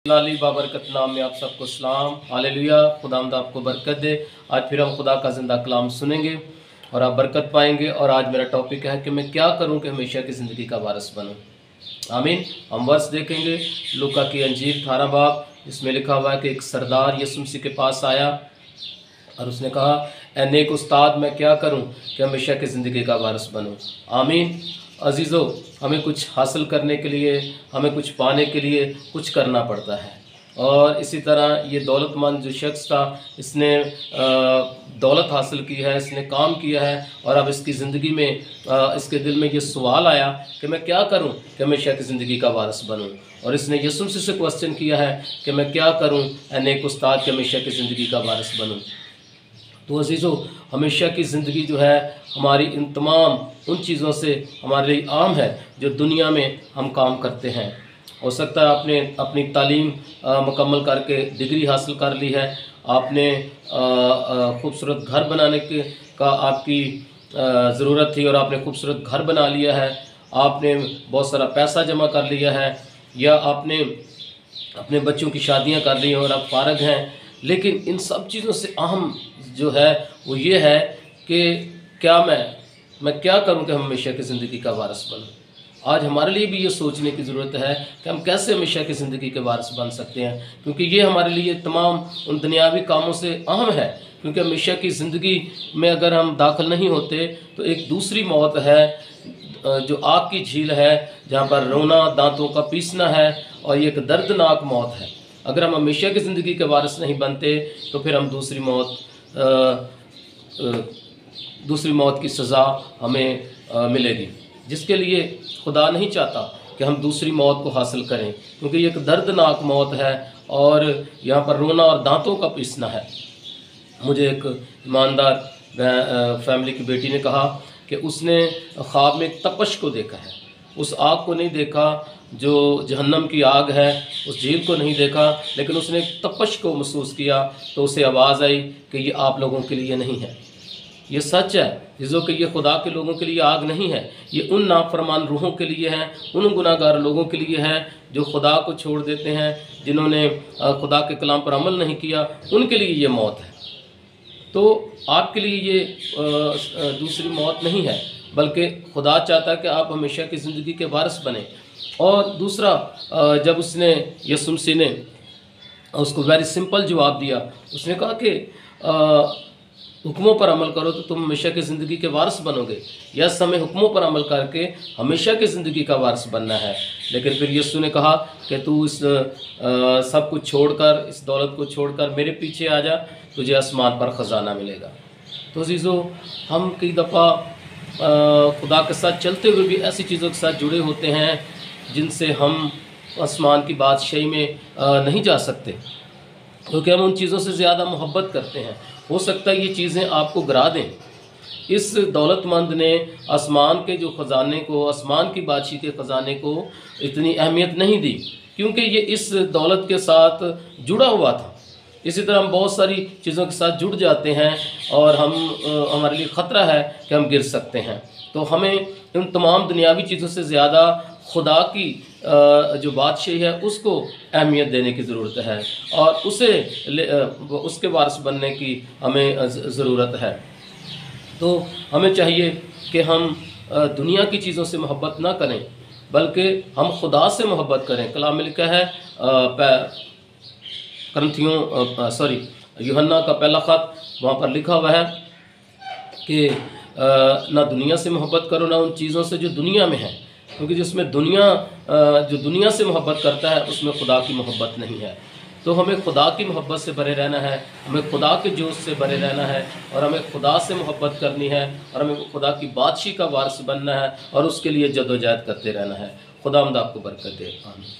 लाली बाबरकत नाम में आप सबको सलाम। हालेलुया। खुदावंद आपको बरकत दे। आज फिर हम खुदा का जिंदा कलाम सुनेंगे और आप बरकत पाएंगे। और आज मेरा टॉपिक है कि मैं क्या करूं कि हमेशा की ज़िंदगी का वारिस बनूं। आमीन। हम वर्स देखेंगे लूका की अंजील 18 बाब, जिसमें लिखा हुआ है कि एक सरदार यीशु मसीह के पास आया और उसने कहा, ए नेक उस्ताद, मैं क्या करूं कि हमेशा की ज़िंदगी का वारिस बनूं। आमीन। अजीज़ों, हमें कुछ हासिल करने के लिए, हमें कुछ पाने के लिए कुछ करना पड़ता है। और इसी तरह ये दौलतमंद जो शख्स था, इसने दौलत हासिल की है, इसने काम किया है और अब इसकी ज़िंदगी में इसके दिल में ये सवाल आया कि मैं क्या करूं कि हमेशा की ज़िंदगी का वारिस बनूं। और इसने यीशु मसीह से क्वेश्चन किया है कि मैं क्या करूं ए नेक उस्ताद कि हमेशा की ज़िंदगी का वारिस बनूं। तो अजीज़ों, हमेशा की ज़िंदगी जो है हमारी इन तमाम उन चीज़ों से हमारे लिए आम है जो दुनिया में हम काम करते हैं। हो सकता है आपने अपनी तालीम मुकम्मल करके डिग्री हासिल कर ली है, आपने खूबसूरत घर बनाने का आपकी ज़रूरत थी और आपने खूबसूरत घर बना लिया है, आपने बहुत सारा पैसा जमा कर लिया है, या आपने अपने बच्चों की शादियां कर ली और अब फारग हैं। लेकिन इन सब चीज़ों से अहम जो है वो ये है कि क्या मैं क्या करूं कि हमेशा की ज़िंदगी का वारिस बनूं। आज हमारे लिए भी ये सोचने की ज़रूरत है कि हम कैसे हमेशा की ज़िंदगी के वारिस बन सकते हैं, क्योंकि ये हमारे लिए तमाम उन दुनियावी कामों से अहम है। क्योंकि हमेशा की ज़िंदगी में अगर हम दाखिल नहीं होते तो एक दूसरी मौत है जो आग की झील है, जहाँ पर रोना, दांतों का पीसना है, और ये एक दर्दनाक मौत है। अगर हम हमेशा की ज़िंदगी के वारिस नहीं बनते तो फिर हम दूसरी मौत की सज़ा हमें मिलेगी, जिसके लिए खुदा नहीं चाहता कि हम दूसरी मौत को हासिल करें, क्योंकि ये एक दर्दनाक मौत है और यहाँ पर रोना और दांतों का पीसना है। मुझे एक ईमानदार फैमिली की बेटी ने कहा कि उसने ख्वाब में एक तपश को देखा है। उस आग को नहीं देखा जो जहन्नम की आग है, उस झील को नहीं देखा, लेकिन उसने एक तपश को महसूस किया। तो उसे आवाज़ आई कि ये आप लोगों के लिए नहीं है। ये सच है जिसो कि ये खुदा के लोगों के लिए आग नहीं है, ये उन नाफरमान रूहों के लिए है, उन गुनाहगार लोगों के लिए है जो खुदा को छोड़ देते हैं, जिन्होंने खुदा के कलाम पर अमल नहीं किया, उनके लिए ये मौत है। तो आपके लिए ये दूसरी मौत नहीं है, बल्कि खुदा चाहता है कि आप हमेशा की ज़िंदगी के वारिस बने। और दूसरा, जब उसने यीशु मसीह ने उसको वेरी सिंपल जवाब दिया, उसने कहा कि हुक्मों पर अमल करो तो तुम हमेशा की ज़िंदगी के वारिस बनोगे। यस, हमें हुक्मों पर अमल करके हमेशा की ज़िंदगी का वारिस बनना है। लेकिन फिर यीशु ने कहा कि तू इस सब कुछ छोड़कर, इस दौलत को छोड़कर मेरे पीछे आ जा, तुझे आसमान पर ख़जाना मिलेगा। तो अज़ीज़ों, हम कई दफ़ा खुदा के साथ चलते हुए भी ऐसी चीज़ों के साथ जुड़े होते हैं जिनसे हम आसमान की बादशाही में नहीं जा सकते, क्योंकि हम उन चीज़ों से ज़्यादा मोहब्बत करते हैं। हो सकता है ये चीज़ें आपको गिरा दें। इस दौलतमंद ने आसमान के जो ख़जाने को, आसमान की बादशाही के ख़जाने को इतनी अहमियत नहीं दी, क्योंकि ये इस दौलत के साथ जुड़ा हुआ था। इसी तरह हम बहुत सारी चीज़ों के साथ जुड़ जाते हैं और हमारे लिए ख़तरा है कि हम गिर सकते हैं। तो हमें इन तमाम दुनियावी चीज़ों से ज़्यादा खुदा की जो बादशाही है उसको अहमियत देने की ज़रूरत है, और उसके वारिस बनने की हमें ज़रूरत है। तो हमें चाहिए कि हम दुनिया की चीज़ों से मोहब्बत ना करें, बल्कि हम खुदा से मोहब्बत करें। कलाम में लिखा है यूहन्ना का पहला ख़त, वहाँ पर लिखा हुआ है कि ना दुनिया से मोहब्बत करो, ना उन चीज़ों से जो दुनिया में है, क्योंकि जिसमें जो दुनिया से मोहब्बत करता है उसमें खुदा की मोहब्बत नहीं है। तो हमें खुदा की मोहब्बत से भरे रहना है, हमें खुदा के जोश से भरे रहना है, और हमें खुदा से मोहब्बत करनी है, और हमें खुदा की बादशाही का वारिस बनना है, और उसके लिए जदोजहद करते रहना है। खुदावंद आपको बरकत दे। आमीन।